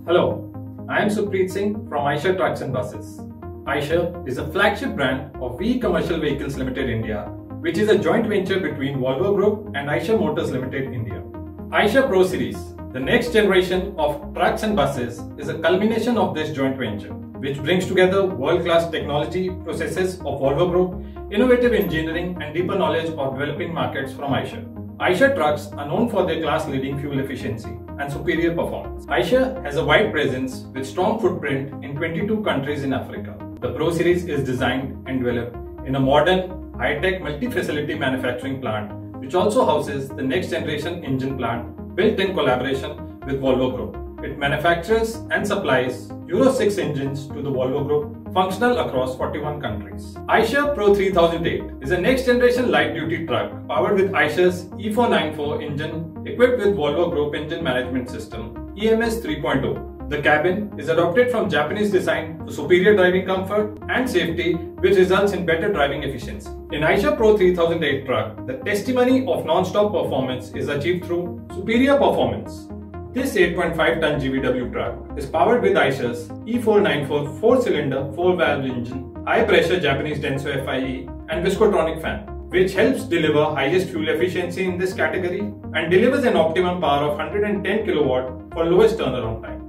Hello, I am Supreet Singh from Eicher Trucks and Buses. Eicher is a flagship brand of VE Commercial Vehicles Limited India, which is a joint venture between Volvo Group and Eicher Motors Limited India. Eicher Pro Series, the next generation of trucks and buses, is a culmination of this joint venture, which brings together world-class technology processes of Volvo Group, innovative engineering and deeper knowledge of developing markets from Eicher. Eicher trucks are known for their class-leading fuel efficiency and superior performance. Eicher has a wide presence with strong footprint in 22 countries in Africa. The Pro Series is designed and developed in a modern, high-tech multi-facility manufacturing plant, which also houses the next-generation engine plant built in collaboration with Volvo Group. It manufactures and supplies Euro 6 engines to the Volvo Group, functional across 41 countries. Eicher Pro 3008 is a next-generation light-duty truck powered with Eicher's E494 engine equipped with Volvo Group Engine Management System EMS 3.0. The cabin is adopted from Japanese design for superior driving comfort and safety, which results in better driving efficiency. In Eicher Pro 3008 truck, the testimony of non-stop performance is achieved through superior performance. This 8.5-ton GVW truck is powered with Eicher's E494 4-cylinder 4-valve engine, high-pressure Japanese Denso FIE and Viscotronic fan, which helps deliver highest fuel efficiency in this category and delivers an optimum power of 110 kW for lowest turnaround time.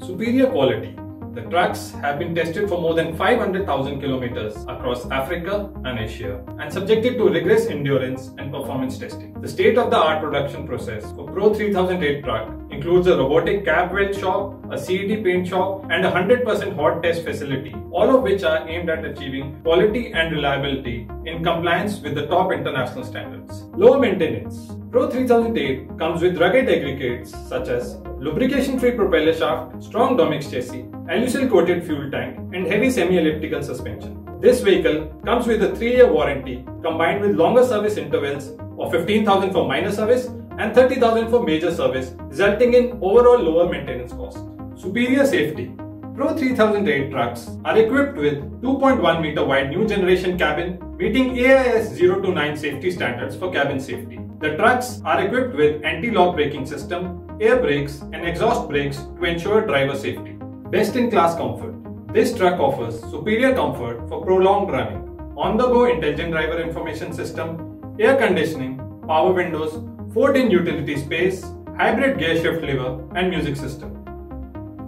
Superior quality. The trucks have been tested for more than 500,000 kilometers across Africa and Asia and subjected to rigorous endurance and performance testing. The state-of-the-art production process for Pro 3008 truck includes a robotic cab weld shop, a CED paint shop, and a 100% hot test facility, all of which are aimed at achieving quality and reliability in compliance with the top international standards. Low maintenance. Pro 3008 comes with rugged aggregates such as lubrication-free propeller shaft, strong Domix chassis, alucil-coated fuel tank, and heavy semi-elliptical suspension. This vehicle comes with a 3-year warranty combined with longer service intervals of 15,000 for minor service and 30,000 for major service, resulting in overall lower maintenance cost. Superior safety. Pro 3008 trucks are equipped with 2.1 meter wide new generation cabin, meeting AIS 029 safety standards for cabin safety. The trucks are equipped with anti-lock braking system, air brakes and exhaust brakes to ensure driver safety. Best-in-class comfort. This truck offers superior comfort for prolonged running, on-the-go intelligent driver information system, air conditioning, power windows, 14 utility space, hybrid gear shift lever and music system.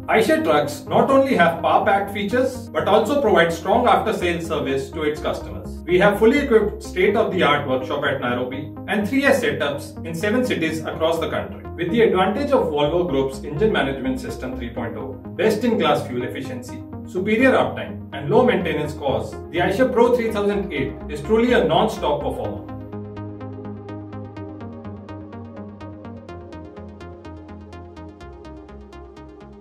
Eicher trucks not only have power-packed features but also provide strong after-sales service to its customers. We have fully equipped state-of-the-art workshop at Nairobi and 3S setups in 7 cities across the country. With the advantage of Volvo Group's Engine Management System 3.0, best-in-class fuel efficiency, superior uptime and low maintenance costs, the Eicher Pro 3008 is truly a non-stop performer.